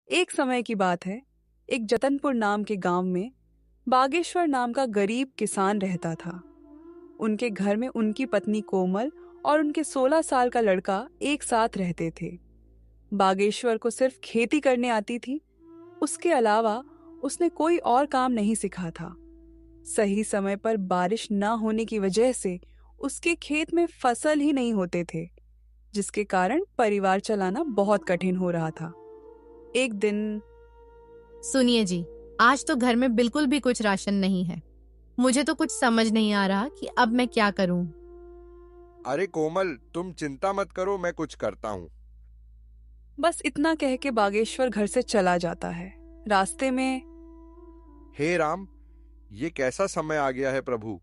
एक समय की बात है। एक जतनपुर नाम के गांव में बागेश्वर नाम का गरीब किसान रहता था। उनके घर में उनकी पत्नी कोमल और उनके 16 साल का लड़का एक साथ रहते थे। बागेश्वर को सिर्फ खेती करने आती थी। उसके अलावा उसने कोई और काम नहीं सीखा था। सही समय पर बारिश न होने की वजह से उसके खेत में फसल ही नहीं होते थे, जिसके कारण परिवार चलाना बहुत कठिन हो रहा था। एक दिन सुनिए जी, आज तो घर में बिल्कुल भी कुछ राशन नहीं है। मुझे तो कुछ समझ नहीं आ रहा कि अब मैं क्या करूं। अरे कोमल, तुम चिंता मत करो, मैं कुछ करता हूँ। बस इतना कह के बागेश्वर घर से चला जाता है। रास्ते में हे राम, ये कैसा समय आ गया है प्रभु।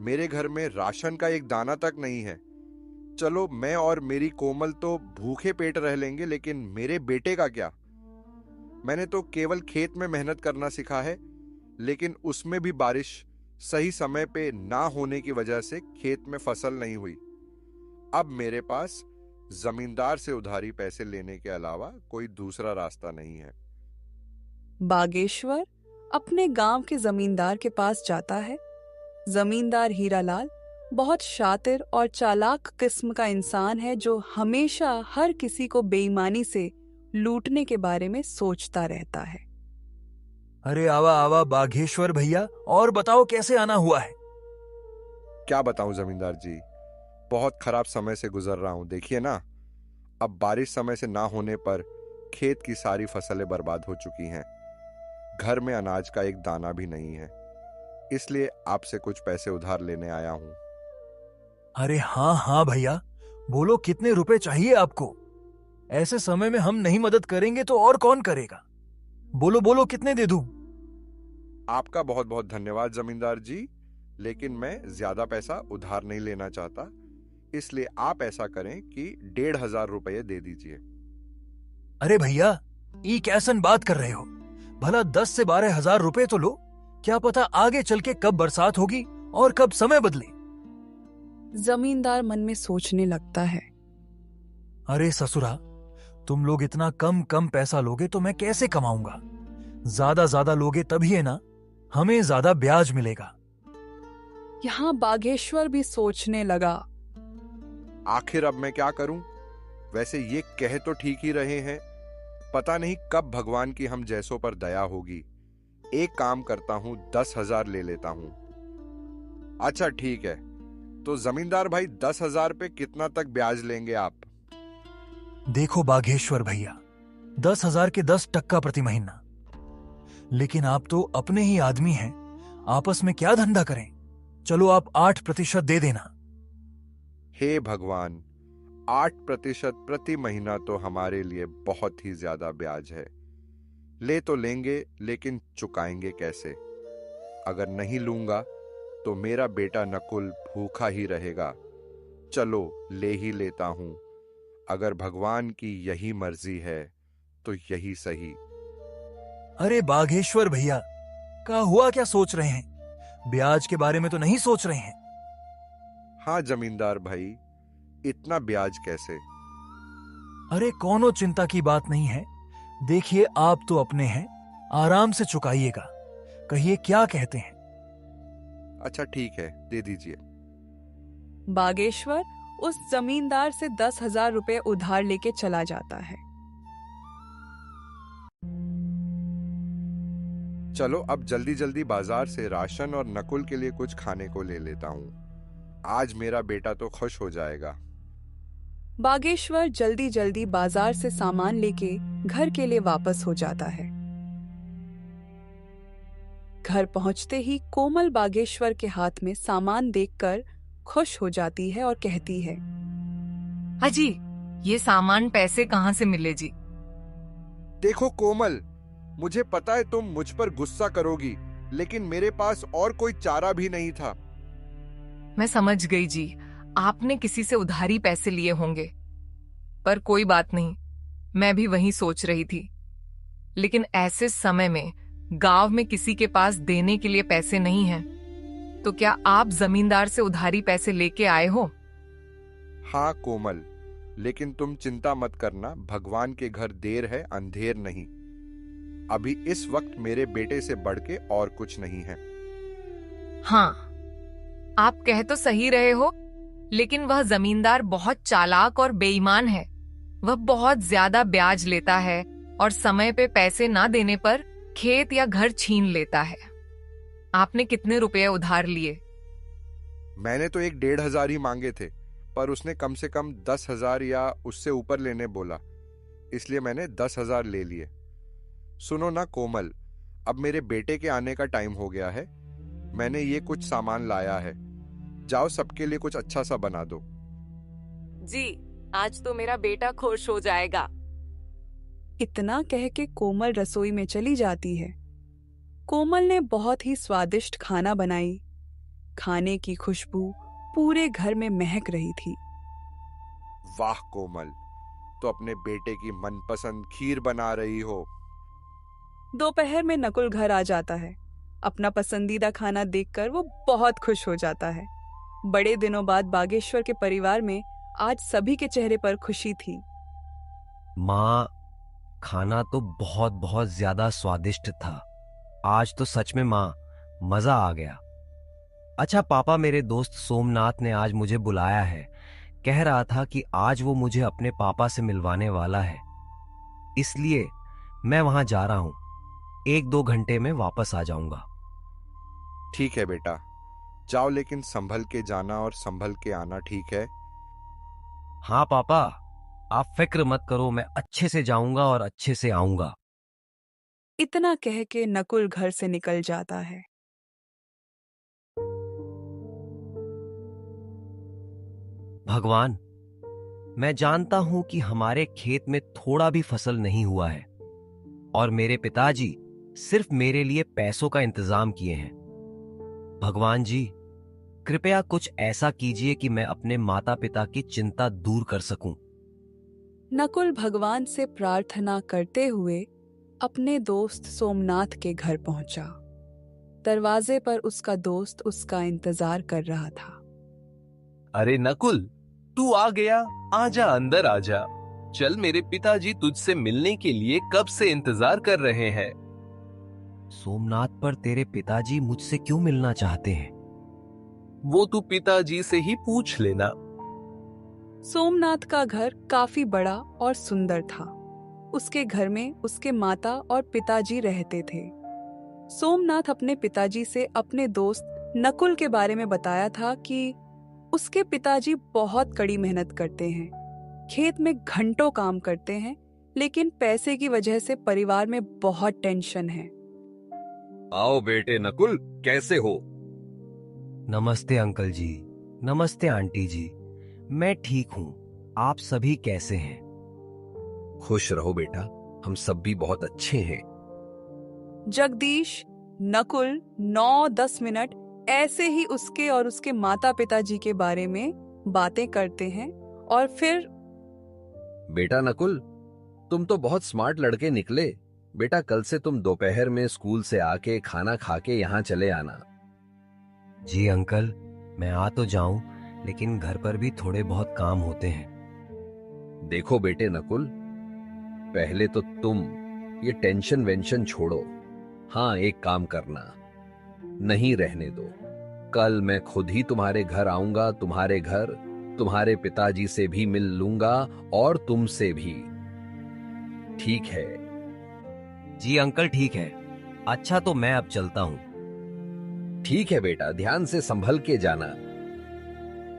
मेरे घर में राशन का एक दाना तक नहीं है। चलो, मैं और मेरी कोमल तो भूखे पेट रह लेंगे, लेकिन मेरे बेटे का क्या। मैंने तो केवल खेत में मेहनत करना सीखा है, लेकिन उसमें भी बारिश सही समय पे ना होने की वजह से खेत में फसल नहीं हुई। अब मेरे पास जमींदार से उधारी पैसे लेने के अलावा कोई दूसरा रास्ता नहीं है। बागेश्वर अपने गांव के जमींदार के पास जाता है। जमींदार हीरालाल बहुत शातिर और चालाक किस्म का इंसान है, जो हमेशा हर किसी को बेईमानी से लूटने के बारे में सोचता रहता है। अरे आवा आवा बाघेश्वर भैया, और बताओ कैसे आना हुआ है। क्या बताऊं जमींदार जी, बहुत खराब समय से गुजर रहा हूं। देखिए ना, अब बारिश समय से ना होने पर खेत की सारी फसलें बर्बाद हो चुकी हैं। घर में अनाज का एक दाना भी नहीं है, इसलिए आपसे कुछ पैसे उधार लेने आया हूं। अरे हाँ हाँ भैया, बोलो कितने रुपए चाहिए आपको। ऐसे समय में हम नहीं मदद करेंगे तो और कौन करेगा। बोलो बोलो, कितने दे दूं। आपका बहुत बहुत धन्यवाद जमींदार जी, लेकिन मैं ज्यादा पैसा उधार नहीं लेना चाहता, इसलिए आप ऐसा करें कि 1,500 रुपये दे दीजिए। अरे भैया, ये कैसन बात कर रहे हो। भला 10 से 12 हजार रुपए तो लो। क्या पता आगे चल के कब बरसात होगी और कब समय बदले। जमींदार मन में सोचने लगता है। अरे ससुरा, तुम लोग इतना कम कम पैसा लोगे तो मैं कैसे कमाऊंगा। ज्यादा लोगे तभी है ना, हमें ज्यादा ब्याज मिलेगा। यहाँ बागेश्वर भी सोचने लगा। आखिर अब मैं क्या करूं। वैसे ये कह तो ठीक ही रहे हैं, पता नहीं कब भगवान की हम जैसों पर दया होगी। एक काम करता हूं, 10,000 ले लेता हूं। अच्छा ठीक है, तो जमींदार भाई 10,000 पे कितना तक ब्याज लेंगे आप। देखो बाघेश्वर भैया, 10,000 के 10% प्रति महीना। लेकिन आप तो अपने ही आदमी हैं, आपस में क्या धंधा करें। चलो आप 8% दे देना। हे भगवान, 8% प्रति महीना तो हमारे लिए बहुत ही ज्यादा ब्याज है। ले तो लेंगे, लेकिन चुकाएंगे कैसे। अगर नहीं लूंगा तो मेरा बेटा नकुल भूखा ही रहेगा। चलो ले ही लेता हूं। अगर भगवान की यही मर्जी है तो यही सही। अरे बाघेश्वर भैया, क्या हुआ, क्या सोच रहे हैं। ब्याज के बारे में तो नहीं सोच रहे हैं। हाँ जमींदार भाई, इतना ब्याज कैसे। अरे कोनो चिंता की बात नहीं है। देखिए आप तो अपने हैं, आराम से चुकाइएगा। कहिए क्या कहते हैं। अच्छा ठीक है, दे दीजिए। बागेश्वर उस जमींदार से 10,000 रुपए उधार लेके चला जाता है। चलो अब जल्दी जल्दी बाजार से राशन और नकुल के लिए कुछ खाने को ले लेता हूं। आज मेरा बेटा तो खुश हो जाएगा। बागेश्वर जल्दी जल्दी बाजार से सामान लेके घर के लिए वापस हो जाता है। घर पहुंचते ही कोमल बागेश्वर के हाथ में सामान देखकर खुश हो जाती है और कहती है, अजी, ये सामान पैसे कहाँ से मिले जी। देखो कोमल, मुझे पता है तुम मुझ पर गुस्सा करोगी, लेकिन मेरे पास और कोई चारा भी नहीं था। मैं समझ गई जी, आपने किसी से उधारी पैसे लिए होंगे। पर कोई बात नहीं, मैं भी वही सोच रही थी। लेकिन ऐसे समय में गांव में किसी के पास देने के लिए पैसे नहीं हैं। तो क्या आप जमींदार से उधारी पैसे लेके आए हो? हाँ कोमल, लेकिन तुम चिंता मत करना, भगवान के घर देर है अंधेर नहीं। अभी इस वक्त मेरे बेटे से बढ़ के और कुछ नहीं है। हाँ, आप कह तो सही रहे हो, लेकिन वह जमींदार बहुत चालाक और बेईमान है। वह बहुत ज्यादा ब्याज लेता है और समय पे पैसे ना देने पर खेत या घर छीन लेता है। आपने कितने रुपए उधार लिए? मैंने तो 1,500 ही मांगे थे, पर उसने कम से कम 10,000 या उससे ऊपर लेने बोला, इसलिए मैंने 10,000 ले लिए। सुनो ना कोमल, अब मेरे बेटे के आने का टाइम हो गया है। मैंने ये कुछ सामान लाया है, जाओ सबके लिए कुछ अच्छा सा बना दो। जी, आज तो मेरा बेटा खुश हो जाएगा। इतना कह के कोमल रसोई में चली जाती है। कोमल ने बहुत ही स्वादिष्ट खाना बनाई। खाने की खुशबू पूरे घर में महक रही थी। वाह कोमल, तो अपने बेटे की मनपसंद खीर बना रही हो। दोपहर में नकुल घर आ जाता है। अपना पसंदीदा खाना देखकर वो बहुत खुश हो जाता है। बड़े दिनों बाद बागेश्वर के परिवार में आज सभी के चेहरे पर खुशी थी। माँ, खाना तो बहुत बहुत ज्यादा स्वादिष्ट था। आज तो सच में माँ, मजा आ गया। अच्छा पापा, मेरे दोस्त सोमनाथ ने आज मुझे बुलाया है। कह रहा था कि आज वो मुझे अपने पापा से मिलवाने वाला है, इसलिए मैं वहां जा रहा हूं। 1-2 घंटे में वापस आ जाऊंगा। ठीक है बेटा, जाओ, लेकिन संभल के जाना और संभल के आना, ठीक है? हाँ पापा, आप फिक्र मत करो, मैं अच्छे से जाऊंगा और अच्छे से आऊंगा। इतना कह के नकुल घर से निकल जाता है। भगवान, मैं जानता हूं कि हमारे खेत में थोड़ा भी फसल नहीं हुआ है और मेरे पिताजी सिर्फ मेरे लिए पैसों का इंतजाम किए हैं। भगवान जी, कृपया कुछ ऐसा कीजिए कि मैं अपने माता पिता की चिंता दूर कर सकूं। नकुल भगवान से प्रार्थना करते हुए अपने दोस्त सोमनाथ के घर पहुंचा। दरवाजे पर उसका दोस्त उसका इंतजार कर रहा था। अरे नकुल, तू आ गया। आजा, अंदर आजा। चल, मेरे पिताजी तुझसे मिलने के लिए कब से इंतजार कर रहे हैं। सोमनाथ, पर तेरे पिताजी मुझसे क्यों मिलना चाहते हैं? वो तू पिताजी से ही पूछ लेना। सोमनाथ का घर काफी बड़ा और सुंदर था। उसके घर में उसके माता और पिताजी रहते थे। सोमनाथ अपने पिताजी से अपने दोस्त नकुल के बारे में बताया था कि उसके पिताजी बहुत कड़ी मेहनत करते हैं, खेत में घंटों काम करते हैं, लेकिन पैसे की वजह से परिवार में बहुत टेंशन है। आओ बेटे नकुल, कैसे हो? नमस्ते अंकल जी। नमस्ते आंटी जी। मैं ठीक हूं, आप सभी कैसे हैं? खुश रहो बेटा, हम सब भी बहुत अच्छे हैं। जगदीश, नकुल 9-10 मिनट ऐसे ही उसके और उसके माता पिताजी के बारे में बातें करते हैं और फिर बेटा नकुल, तुम तो बहुत स्मार्ट लड़के निकले। बेटा, कल से तुम दोपहर में स्कूल से आके खाना खा के यहाँ चले आना। जी अंकल, मैं आ तो जाऊं, लेकिन घर पर भी थोड़े बहुत काम होते हैं। देखो बेटे नकुल, पहले तो तुम ये टेंशन वेंशन छोड़ो। हाँ, एक काम करना, नहीं रहने दो। कल मैं खुद ही तुम्हारे घर आऊंगा। तुम्हारे घर तुम्हारे पिताजी से भी मिल लूंगा और तुमसे भी, ठीक है? जी अंकल, ठीक है। अच्छा, तो मैं अब चलता हूं। ठीक है बेटा, ध्यान से संभल के जाना।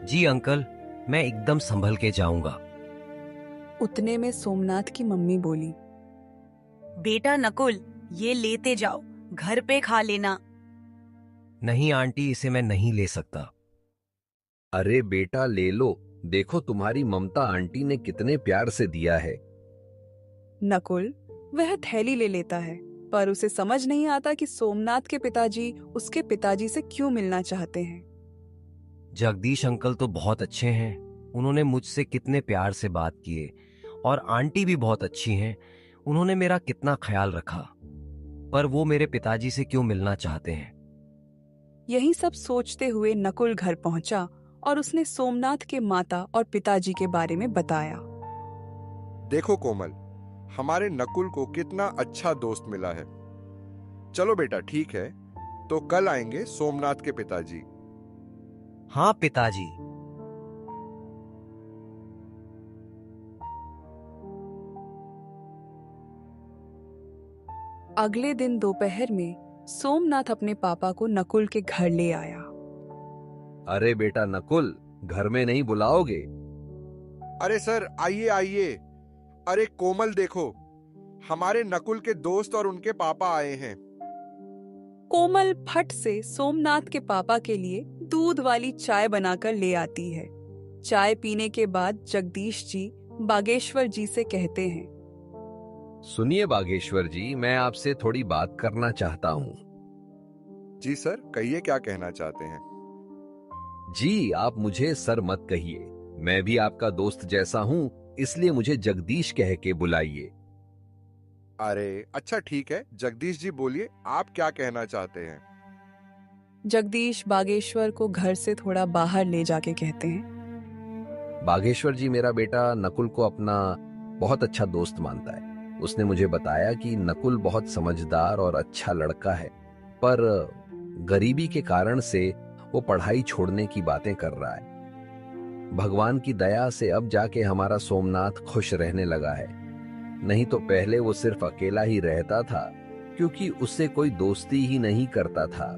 जी अंकल, मैं एकदम संभल के जाऊंगा। उतने में सोमनाथ की मम्मी बोली, बेटा नकुल, ये लेते जाओ, घर पे खा लेना। नहीं आंटी, इसे मैं नहीं ले सकता। अरे बेटा, ले लो। देखो तुम्हारी ममता आंटी ने कितने प्यार से दिया है। नकुल वह थैली ले लेता है, पर उसे समझ नहीं आता कि सोमनाथ के पिताजी उसके पिताजी से क्यों मिलना चाहते हैं। जगदीश अंकल तो बहुत अच्छे हैं, उन्होंने मुझसे कितने प्यार से बात किए, और आंटी भी बहुत अच्छी हैं, उन्होंने मेरा कितना ख्याल रखा, पर वो मेरे पिताजी से क्यों मिलना चाहते हैं। यही सब सोचते हुए नकुल घर पहुंचा और उसने सोमनाथ के माता और पिताजी के बारे में बताया। देखो कोमल, हमारे नकुल को कितना अच्छा दोस्त मिला है। चलो बेटा, ठीक है, तो कल आएंगे सोमनाथ के पिताजी। हाँ पिताजी। अगले दिन दोपहर में सोमनाथ अपने पापा को नकुल के घर ले आया। अरे बेटा नकुल, घर में नहीं बुलाओगे? अरे सर, आइए आइए। अरे कोमल देखो, हमारे नकुल के दोस्त और उनके पापा आए हैं। कोमल फट से सोमनाथ के पापा के लिए दूध वाली चाय बनाकर ले आती है। चाय पीने के बाद जगदीश जी बागेश्वर जी से कहते हैं, सुनिए बागेश्वर जी, मैं आपसे थोड़ी बात करना चाहता हूँ। जी सर, कहिए क्या कहना चाहते हैं। जी, आप मुझे सर मत कहिए, मैं भी आपका दोस्त जैसा हूँ, इसलिए मुझे जगदीश कह के बुलाइए। अरे अच्छा ठीक है, जगदीश जी बोलिए, आप क्या कहना चाहते हैं। जगदीश बागेश्वर को घर से थोड़ा बाहर ले जाके कहते हैं, बागेश्वर जी, मेरा बेटा नकुल को अपना बहुत अच्छा दोस्त मानता है। उसने मुझे बताया कि नकुल बहुत समझदार और अच्छा लड़का है, पर गरीबी के कारण से वो पढ़ाई छोड़ने की बातें कर रहा है। भगवान की दया से अब जाके हमारा सोमनाथ खुश रहने लगा है, नहीं तो पहले वो सिर्फ अकेला ही रहता था, क्योंकि उससे कोई दोस्ती ही नहीं करता था।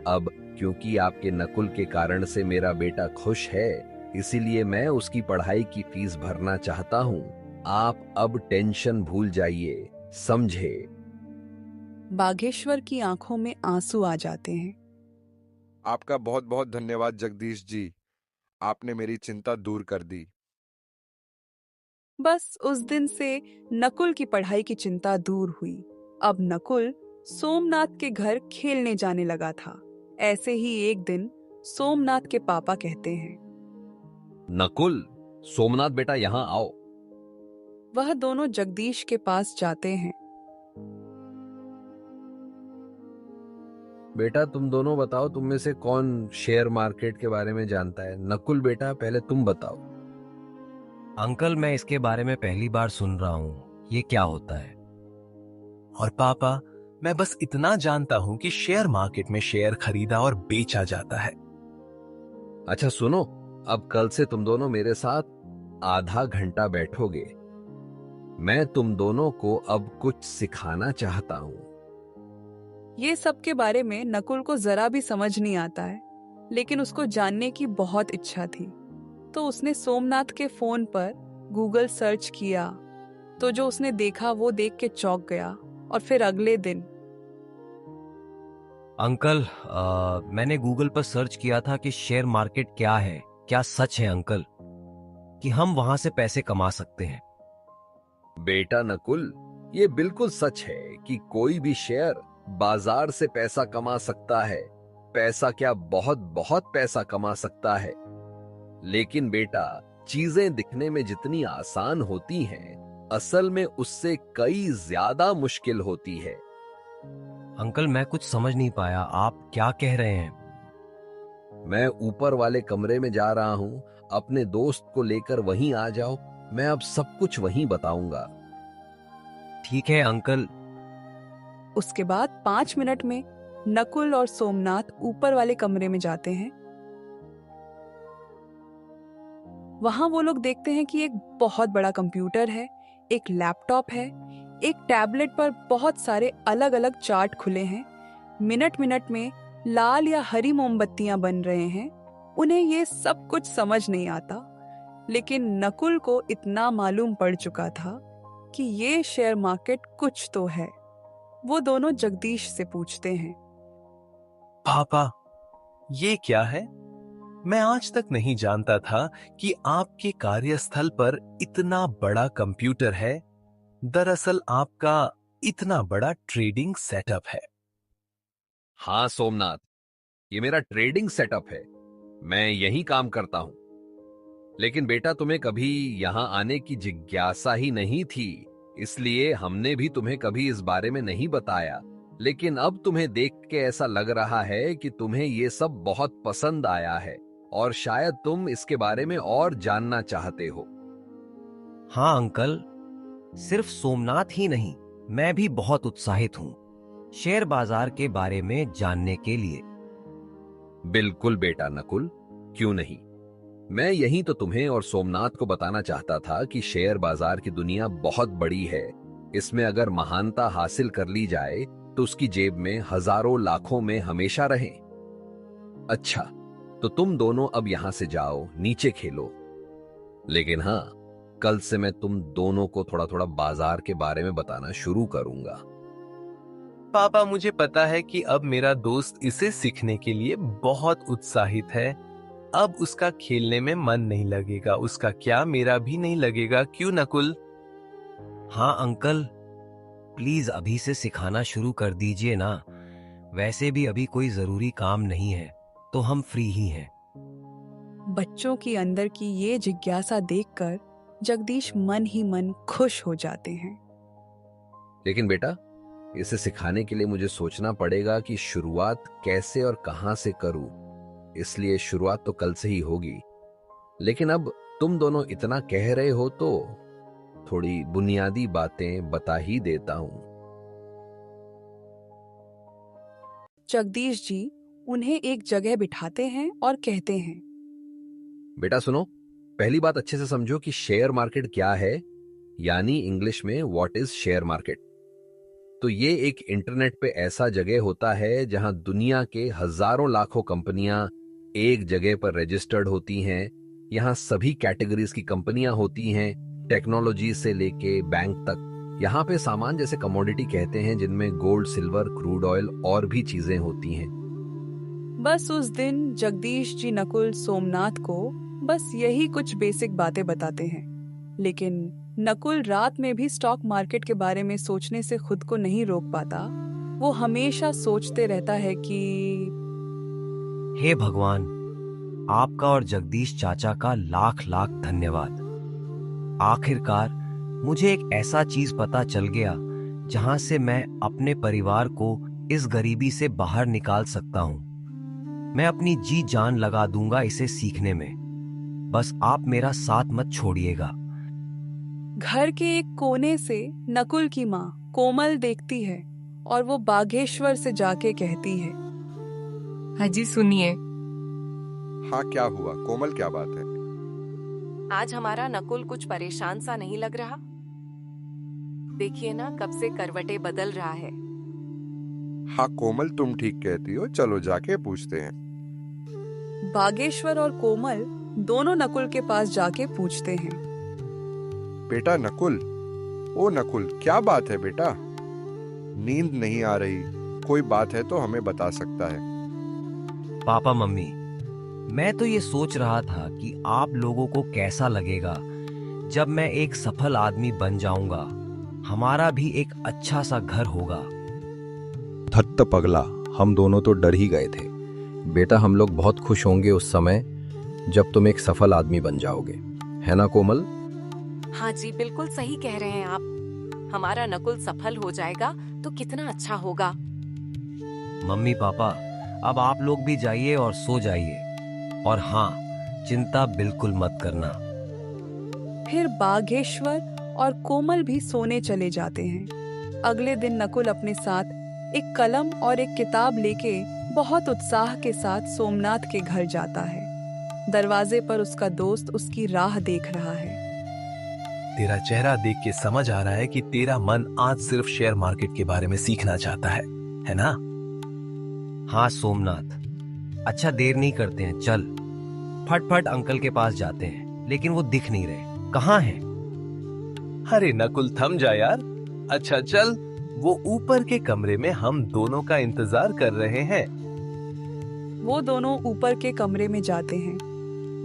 अब क्योंकि आपके नकुल के कारण से मेरा बेटा खुश है, इसीलिए मैं उसकी पढ़ाई की फीस भरना चाहता हूँ। आप अब टेंशन भूल जाइए, समझे? बागेश्वर की आंखों में आंसू आ जाते हैं। आपका बहुत बहुत धन्यवाद जगदीश जी, आपने मेरी चिंता दूर कर दी। बस उस दिन से नकुल की पढ़ाई की चिंता दूर हुई। अब नकुल सोमनाथ के घर खेलने जाने लगा था। ऐसे ही एक दिन सोमनाथ के पापा कहते हैं, नकुल, सोमनाथ बेटा यहाँ आओ। वह दोनों जगदीश के पास जाते हैं। बेटा तुम दोनों बताओ, तुम में से कौन शेयर मार्केट के बारे में जानता है? नकुल बेटा, पहले तुम बताओ। अंकल, मैं इसके बारे में पहली बार सुन रहा हूँ, ये क्या होता है? और पापा, मैं बस इतना जानता हूं कि शेयर मार्केट में शेयर खरीदा और बेचा जाता है। अच्छा सुनो, अब कल से तुम दोनों मेरे साथ आधा घंटा बैठोगे। मैं तुम दोनों को अब कुछ सिखाना चाहता हूँ। ये सब के बारे में नकुल को जरा भी समझ नहीं आता है, लेकिन उसको जानने की बहुत इच्छा थी। तो उसने सोमनाथ के फोन पर गूगल सर्च किया, तो जो उसने देखा वो देख के चौंक गया। और फिर अगले दिन अंकल, मैंने गूगल पर सर्च किया था कि शेयर मार्केट क्या है। क्या सच है अंकल कि हम वहां से पैसे कमा सकते हैं? बेटा नकुल, ये बिल्कुल सच है कि कोई भी शेयर बाजार से पैसा कमा सकता है। पैसा क्या, बहुत बहुत पैसा कमा सकता है। लेकिन बेटा, चीजें दिखने में जितनी आसान होती हैं, असल में उससे कई ज्यादा मुश्किल होती है। अंकल, मैं कुछ समझ नहीं पाया, आप क्या कह रहे हैं? मैं ऊपर वाले कमरे में जा रहा हूं, अपने दोस्त को लेकर वहीं आ जाओ, मैं अब सब कुछ वहीं बताऊंगा। ठीक है अंकल। उसके बाद 5 मिनट में नकुल और सोमनाथ ऊपर वाले कमरे में जाते हैं। वहां वो लोग देखते हैं कि एक बहुत बड़ा कंप्यूटर है, एक लैपटॉप है, एक टैबलेट पर बहुत सारे अलग अलग चार्ट खुले हैं। मिनट मिनट में लाल या हरी मोमबत्तियां बन रहे हैं। उन्हें ये सब कुछ समझ नहीं आता, लेकिन नकुल को इतना मालूम पड़ चुका था कि ये शेयर मार्केट कुछ तो है। वो दोनों जगदीश से पूछते हैं, पापा, ये क्या है? मैं आज तक नहीं जानता था कि आपके कार्यस्थल पर इतना बड़ा कंप्यूटर है। दरअसल आपका इतना बड़ा ट्रेडिंग सेटअप है। हाँ सोमनाथ, ये मेरा ट्रेडिंग सेटअप है, मैं यही काम करता हूं। लेकिन बेटा, तुम्हें कभी यहां आने की जिज्ञासा ही नहीं थी, इसलिए हमने भी तुम्हें कभी इस बारे में नहीं बताया। लेकिन अब तुम्हें देख के ऐसा लग रहा है कि तुम्हें ये सब बहुत पसंद आया है और शायद तुम इसके बारे में और जानना चाहते हो। हाँ अंकल, सिर्फ सोमनाथ ही नहीं, मैं भी बहुत उत्साहित हूँ शेयर बाजार के बारे में जानने के लिए। बिल्कुल बेटा नकुल, क्यों नहीं। मैं यही तो तुम्हें और सोमनाथ को बताना चाहता था कि शेयर बाजार की दुनिया बहुत बड़ी है। इसमें अगर महानता हासिल कर ली जाए तो उसकी जेब में हजारों लाखों में हमेशा रहे। अच्छा, तो तुम दोनों अब यहां से जाओ, नीचे खेलो। लेकिन हाँ, कल से मैं तुम दोनों को थोड़ा थोड़ा बाजार के बारे में बताना शुरू करूंगा। पापा, मुझे पता है कि अब मेरा दोस्त इसे सीखने के लिए बहुत उत्साहित है। अब उसका खेलने में मन नहीं लगेगा। उसका क्या, मेरा भी नहीं लगेगा, क्यों नकुल? हाँ अंकल, प्लीज अभी से सिखाना शुरू कर दीजिए ना। वैसे भी अभी कोई जरूरी काम नहीं है, तो हम फ्री ही हैं। बच्चों की अंदर की ये जिज्ञासा देखकर जगदीश मन ही मन खुश हो जाते हैं। लेकिन बेटा, इसे सिखाने के लिए मुझे सोचना पड़ेगा कि शुरुआत कैसे और कहां से करूं। इसलिए शुरुआत तो कल से ही होगी। लेकिन अब तुम दोनों इतना कह रहे हो तो थोड़ी बुनियादी बातें बता ही देता हूं। जगदीश जी उन्हें एक जगह बिठाते हैं और कहते हैं, बेटा सुनो, पहली बात अच्छे से समझो कि शेयर मार्केट क्या है, यानी इंग्लिश में व्हाट इज शेयर मार्केट। तो ये एक इंटरनेट पे ऐसा जगह होता है जहां दुनिया के हजारों लाखों कंपनियां एक जगह पर रजिस्टर्ड होती हैं। यहां सभी कैटेगरीज की कंपनियां होती हैं, टेक्नोलॉजी से लेके बैंक तक। यहाँ पे सामान जैसे कमोडिटी कहते हैं, जिनमें गोल्ड, सिल्वर, क्रूड ऑयल और भी चीजें होती हैं। बस उस दिन जगदीश जी नकुल सोमनाथ को बस यही कुछ बेसिक बातें बताते हैं। लेकिन नकुल रात में भी स्टॉक मार्केट के बारे में सोचने से खुद को नहीं रोक पाता। वो हमेशा सोचते रहता है कि हे भगवान, आपका और जगदीश चाचा का लाख लाख धन्यवाद। आखिरकार मुझे एक ऐसा चीज पता चल गया जहां से मैं अपने परिवार को इस गरीबी से बाहर निकाल सकता हूं। मैं अपनी जी जान लगा दूंगा इसे सीखने में। बस आप मेरा साथ मत छोड़िएगा। घर के एक कोने से नकुल की माँ कोमल देखती है और वो बागेश्वर से जाके कहती है, हाजी सुनिए। हाँ, क्या हुआ कोमल, क्या बात है? आज हमारा नकुल कुछ परेशान सा नहीं लग रहा? देखिए ना, कब से करवटें बदल रहा है। हाँ कोमल, तुम ठीक कहती हो, चलो जाके पूछते हैं। बागेश्वर और कोमल दोनों नकुल के पास जाके पूछते हैं, बेटा नकुल, ओ नकुल, क्या बात है बेटा? नींद नहीं आ रही, कोई बात है तो हमें बता सकता है। पापा मम्मी, मैं तो ये सोच रहा था कि आप लोगों को कैसा लगेगा जब मैं एक सफल आदमी बन जाऊंगा। हमारा भी एक अच्छा सा घर होगा। धत्त पगला, हम दोनों तो डर ही गए थे। बेटा, हम लोग बहुत खुश होंगे उस समय जब तुम एक सफल आदमी बन जाओगे, है ना कोमल? हाँ जी, बिल्कुल सही कह रहे हैं आप। हमारा नकुल सफल हो जाएगा तो कितना अच्छा होगा। मम्मी पापा, अब आप लोग भी जाइए और सो जाइए। और हाँ, चिंता बिल्कुल मत करना। फिर बागेश्वर और कोमल भी सोने चले जाते हैं। अगले दिन नकुल अपने साथ एक कलम और एक किताब लेके बहुत उत्साह के साथ सोमनाथ के घर जाता है। दरवाजे पर उसका दोस्त उसकी राह देख रहा है। तेरा चेहरा देख के समझ आ रहा है कि तेरा मन आज सिर्फ शेयर मार्केट के बारे में सीखना चाहता है ना? हाँ सोमनाथ, अच्छा देर नहीं करते हैं, चल फटफट अंकल के पास जाते हैं। लेकिन वो दिख नहीं रहे, कहाँ हैं? अरे नकुल, थम जा यार। अच्छा चल, वो ऊपर के कमरे में हम दोनों का इंतजार कर रहे हैं। वो दोनों ऊपर के कमरे में जाते हैं।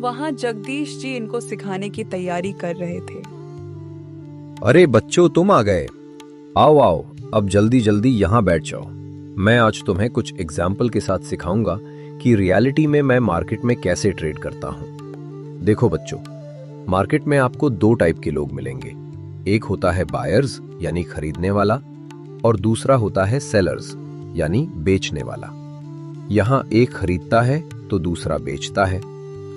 वहाँ जगदीश जी इनको सिखाने की तैयारी कर रहे थे। अरे बच्चों, तुम आ गए। आओ आओ, अब जल्दी जल्दी यहाँ बैठ जाओ। मैं आज तुम्हें कुछ एग्जाम्पल के साथ सिखाऊंगा कि रियलिटी में मैं मार्केट में कैसे ट्रेड करता हूँ। देखो बच्चों, मार्केट में आपको दो टाइप के लोग मिलेंगे। एक होता है बायर्स यानी खरीदने वाला, और दूसरा होता है सेलर्स यानी बेचने वाला। यहाँ एक खरीदता है तो दूसरा बेचता है।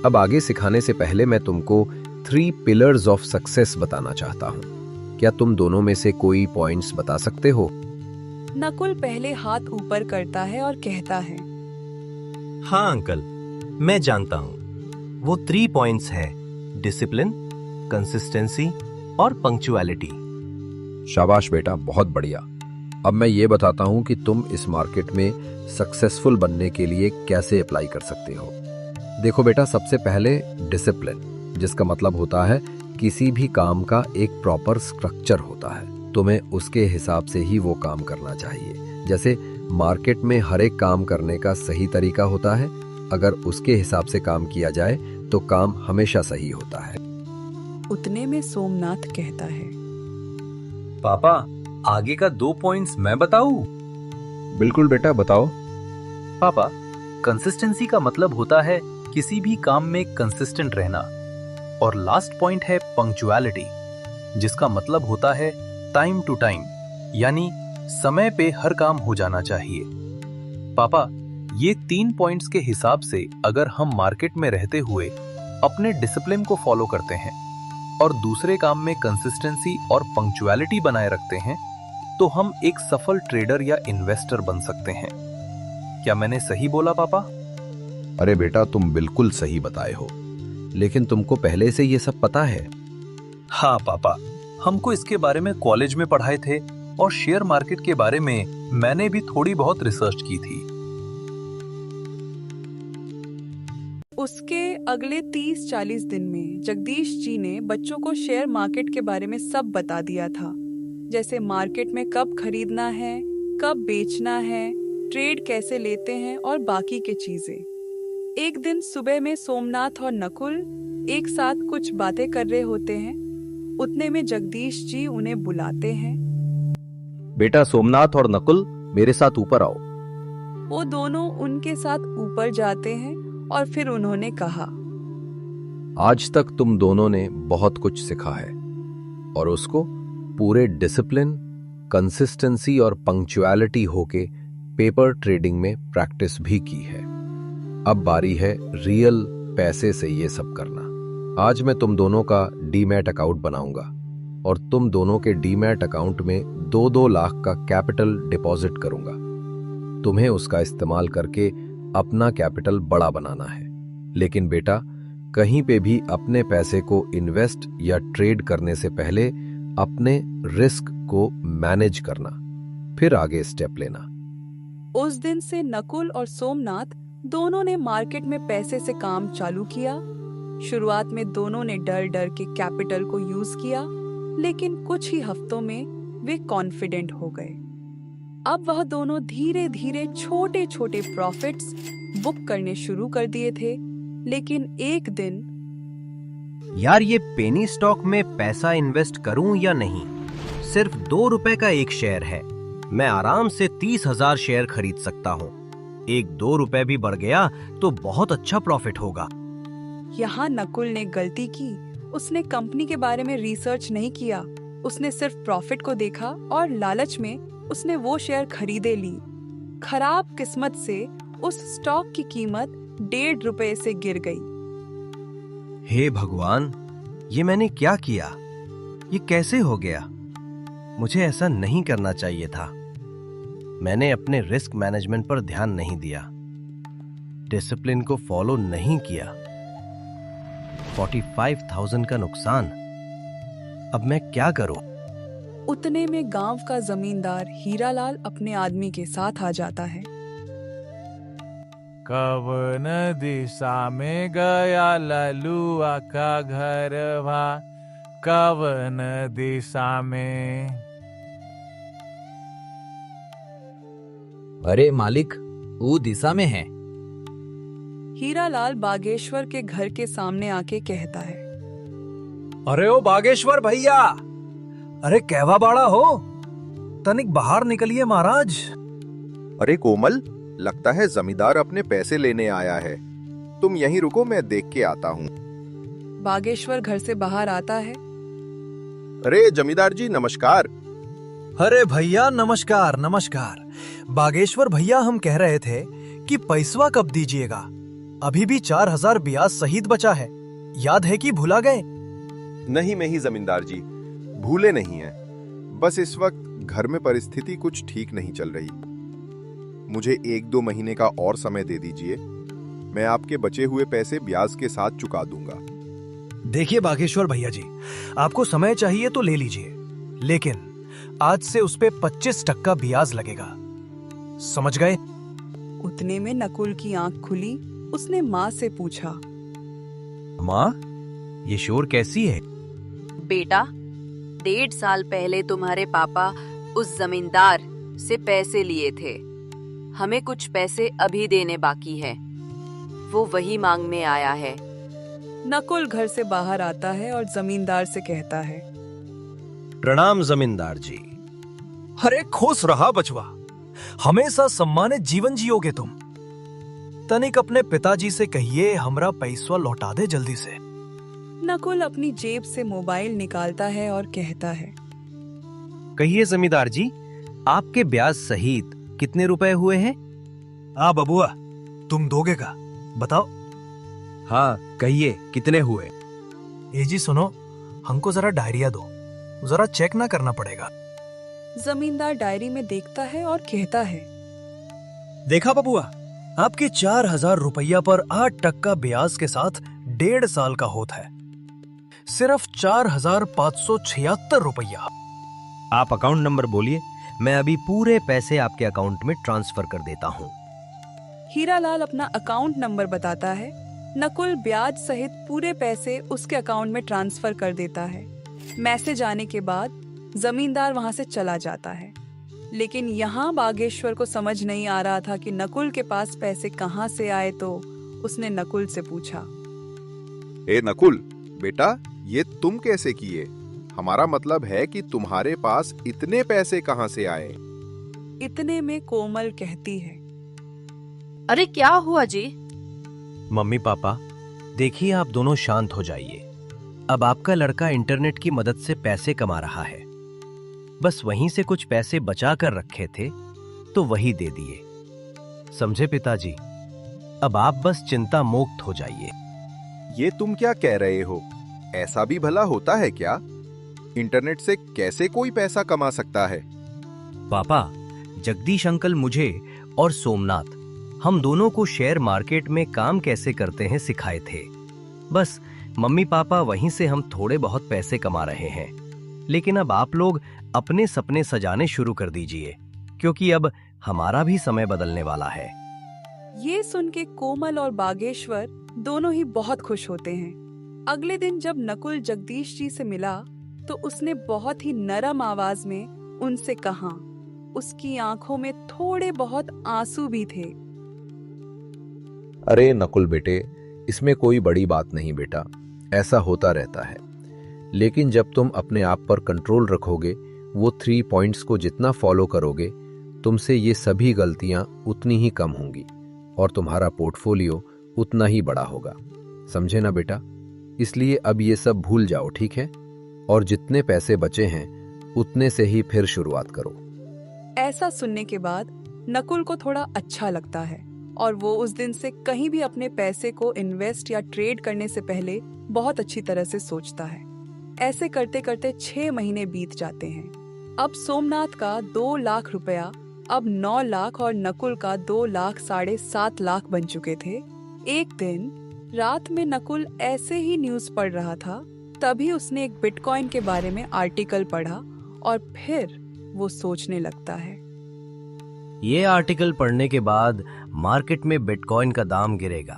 अब आगे सिखाने से पहले मैं तुमको 3 पिलर्स ऑफ सक्सेस बताना चाहता हूँ। क्या तुम दोनों में से कोई पॉइंट्स बता सकते हो? नकुल पहले हाथ ऊपर करता है और कहता है, हाँ अंकल, मैं जानता हूँ। वो 3 पॉइंट्स है, डिसिप्लिन, कंसिस्टेंसी और पंक्चुअलिटी। शाबाश बेटा, बहुत बढ़िया। अब मैं ये बताता हूँ कि तुम इस मार्केट में सक्सेसफुल बनने के लिए कैसे अप्लाई कर सकते हो। देखो बेटा, सबसे पहले डिसिप्लिन, जिसका मतलब होता है किसी भी काम का एक प्रॉपर स्ट्रक्चर होता है। तुम्हें उसके हिसाब से ही वो काम करना चाहिए। जैसे मार्केट में हर एक काम करने का सही तरीका होता है। अगर उसके हिसाब से काम किया जाए तो काम हमेशा सही होता है। उतने में सोमनाथ कहता है, पापा, आगे का 2 पॉइंट्स मैं बताऊं? बिल्कुल बेटा, बताओ। पापा, कंसिस्टेंसी का मतलब होता है किसी भी काम में कंसिस्टेंट रहना, और लास्ट पॉइंट है पंक्चुअलिटी, जिसका मतलब होता है टाइम टू टाइम, यानी समय पे हर काम हो जाना चाहिए। पापा, ये 3 पॉइंट्स के हिसाब से अगर हम मार्केट में रहते हुए अपने डिसिप्लिन को फॉलो करते हैं और दूसरे काम में कंसिस्टेंसी और पंक्चुअलिटी बनाए रखते हैं, तो हम एक सफल ट्रेडर या इन्वेस्टर बन सकते हैं। क्या मैंने सही बोला पापा? अरे बेटा, तुम बिल्कुल सही बताए हो, लेकिन तुमको पहले से ये सब पता है? हाँ पापा, हमको इसके बारे में कॉलेज में पढ़ाए थे और शेयर मार्केट के बारे में मैंने भी थोड़ी बहुत रिसर्च की थी। उसके अगले 30-40 दिन में जगदीश जी ने बच्चों को शेयर मार्केट के बारे में सब बता दिया था। जैसे मार्केट में कब खरीदना है, कब बेचना है, ट्रेड कैसे लेते हैं और बाकी के चीजें। एक दिन सुबह में सोमनाथ और नकुल एक साथ कुछ बातें कर रहे होते हैं। उतने में जगदीश जी उन्हें बुलाते हैं। बेटा सोमनाथ और नकुल, मेरे साथ ऊपर आओ। वो दोनों उनके साथ ऊपर जाते हैं और फिर उन्होंने कहा, आज तक तुम दोनों ने बहुत कुछ सीखा है और उसको पूरे डिसिप्लिन, कंसिस्टेंसी और पंक्चुअलिटी होके पेपर ट्रेडिंग में प्रैक्टिस भी की है। अब बारी है रियल पैसे से ये सब करना। आज मैं तुम दोनों का डीमैट अकाउंट बनाऊंगा और तुम दोनों के डीमैट अकाउंट में 2-2 लाख का कैपिटल डिपॉजिट करूंगा। तुम्हें उसका इस्तेमाल करके अपना कैपिटल बड़ा बनाना है। लेकिन बेटा, कहीं पे भी अपने पैसे को इन्वेस्ट या ट्रेड करने से पहले अपने रिस्क को मैनेज करना, फिर आगे स्टेप लेना। उस दिन से नकुल और सोमनाथ दोनों ने मार्केट में पैसे से काम चालू किया। शुरुआत में दोनों ने डर डर के कैपिटल को यूज किया, लेकिन कुछ ही हफ्तों में वे कॉन्फिडेंट हो गए। अब वह दोनों धीरे धीरे छोटे छोटे प्रॉफिट्स बुक करने शुरू कर दिए थे। लेकिन एक दिन, यार ये पेनी स्टॉक में पैसा इन्वेस्ट करूं या नहीं? सिर्फ 2 रुपए का एक शेयर है, मैं आराम से 30,000 शेयर खरीद सकता हूं। 1-2 रुपए भी बढ़ गया तो बहुत अच्छा प्रॉफिट होगा। यहाँ नकुल ने गलती की। उसने कंपनी के बारे में रिसर्च नहीं किया। उसने सिर्फ प्रॉफिट को देखा और लालच में उसने वो शेयर खरीदे ली। खराब किस्मत से उस स्टॉक की कीमत 1.5 रुपए से गिर गई। हे भगवान, ये मैंने क्या किया? ये कैसे हो गया? मुझे ऐसा नहीं करना चाहिए था। मैंने अपने रिस्क मैनेजमेंट पर ध्यान नहीं दिया, डिसिप्लिन को फॉलो नहीं किया। 45,000 का नुकसान। अब मैं क्या करूं? उतने में गांव का जमींदार हीरालाल अपने आदमी के साथ आ जाता है। कवन दिशा में गया ललुआ का घरवा, कवन दिशा में? अरे मालिक, वो दिशा में है। हीरालाल बागेश्वर के घर के सामने आके कहता है, अरे ओ बागेश्वर भैया, अरे कहवा बाड़ा हो, तनिक बाहर निकलिए महाराज। अरे कोमल, लगता है जमींदार अपने पैसे लेने आया है। तुम यहीं रुको, मैं देख के आता हूँ। बागेश्वर घर से बाहर आता है। अरे जमींदार जी, नमस्कार। अरे भैया नमस्कार नमस्कार। बागेश्वर भैया, हम कह रहे थे कि पैसवा कब दीजिएगा? अभी भी 4,000 ब्याज सहित बचा है, याद है कि भुला गए? नहीं जमींदार जी, भूले नहीं हैं। बस इस वक्त घर में परिस्थिति कुछ ठीक नहीं चल रही। मुझे 1-2 महीने का और समय दे दीजिए, मैं आपके बचे हुए पैसे ब्याज के साथ चुका दूंगा। देखिए बागेश्वर भैया जी, आपको समय चाहिए तो ले लीजिए, लेकिन आज से उस पे 25% ब्याज लगेगा, समझ गए? उतने में नकुल की आंख खुली। उसने माँ से पूछा, माँ, ये शोर कैसी है? बेटा, 1.5 साल पहले तुम्हारे पापा उस जमींदार से पैसे लिए थे। हमें कुछ पैसे अभी देने बाकी है, वो वही मांगने आया है। नकुल घर से बाहर आता है और जमींदार से कहता है, प्रणाम जमींदार जी। अरे खुश रहा बचवा, हमेशा सम्मानित जीवन जियोगे तुम। तनिक अपने पिताजी से कहिए हमरा पैसा लौटा दे जल्दी से। नकुल अपनी जेब से मोबाइल निकालता है और कहता है, कहिए जमींदार जी, आपके ब्याज सहित कितने रुपए हुए हैं? हाँ बबुआ, तुम दोगे का, बताओ। हाँ कहिए, कितने हुए? ए जी सुनो, हमको जरा डायरिया दो, जरा चेक ना करना पड़ेगा। जमींदार डायरी में देखता है और कहता है, देखा बबुआ, आपके 4,000 रुपया पर 8% ब्याज के साथ 1.5 साल का होता है, सिर्फ 4,576 रुपया। आप अकाउंट नंबर बोलिए, मैं अभी पूरे पैसे आपके अकाउंट में ट्रांसफर कर देता हूँ। हीरालाल अपना अकाउंट नंबर बताता है। नकुल ब्याज सहित पूरे पैसे उसके अकाउंट में ट्रांसफर कर देता है। मैसेज आने के बाद जमींदार वहां से चला जाता है, लेकिन यहाँ बागेश्वर को समझ नहीं आ रहा था कि नकुल के पास पैसे कहाँ से आए। तो उसने नकुल से पूछा, ए नकुल बेटा, ये तुम कैसे किए? हमारा मतलब है कि तुम्हारे पास इतने पैसे कहाँ से आए? इतने में कोमल कहती है, अरे क्या हुआ जी? मम्मी पापा, देखिए आप दोनों शांत हो जाइए। अब आपका लड़का इंटरनेट की मदद से पैसे कमा रहा है, बस वहीं से कुछ पैसे बचा कर रखे थे तो वही दे दिए, समझे पिताजी? अब आप बस चिंता मुक्त हो जाइए। ये तुम क्या कह रहे हो? ऐसा भी भला होता है क्या? इंटरनेट से कैसे कोई पैसा कमा सकता है? पापा, जगदीश अंकल मुझे और सोमनाथ, हम दोनों को शेयर मार्केट में काम कैसे करते हैं सिखाए थे। बस मम्मी पापा वहीं से हम थोड़े बहुत पैसे कमा रहे हैं। लेकिन अब आप लोग अपने सपने सजाने शुरू कर दीजिए, क्योंकि अब हमारा भी समय बदलने वाला है। ये सुन के कोमल और बागेश्वर दोनों ही बहुत खुश होते हैं। अगले दिन जब नकुल जगदीश जी से मिला तो उसने बहुत ही नरम आवाज में उनसे कहा। उसकी आंखों में थोड़े बहुत आंसू भी थे। अरे नकुल बेटे, इसमें कोई बड़ी बात नहीं बेटा, ऐसा होता रहता है। लेकिन जब तुम अपने आप पर कंट्रोल रखोगे, वो 3 पॉइंट्स को जितना फॉलो करोगे, तुमसे ये सभी गलतियां उतनी ही कम होंगी और तुम्हारा पोर्टफोलियो उतना ही बड़ा होगा, समझे ना बेटा? इसलिए अब ये सब भूल जाओ, ठीक है? और जितने पैसे बचे हैं उतने से ही फिर शुरुआत करो। ऐसा सुनने के बाद नकुल को थोड़ा अच्छा लगता है और वो उस दिन से कहीं भी अपने पैसे को इन्वेस्ट या ट्रेड करने से पहले बहुत अच्छी तरह से सोचता है। ऐसे करते करते 6 महीने बीत जाते हैं। अब सोमनाथ का 2 लाख रुपया अब 9 लाख और नकुल का 2 लाख 7.5 लाख बन चुके थे। एक दिन रात में नकुल ऐसे ही न्यूज पढ़ रहा था, तभी उसने एक बिटकॉइन के बारे में आर्टिकल पढ़ा और फिर वो सोचने लगता है। ये आर्टिकल पढ़ने के बाद मार्केट में बिटकॉइन का दाम गिरेगा,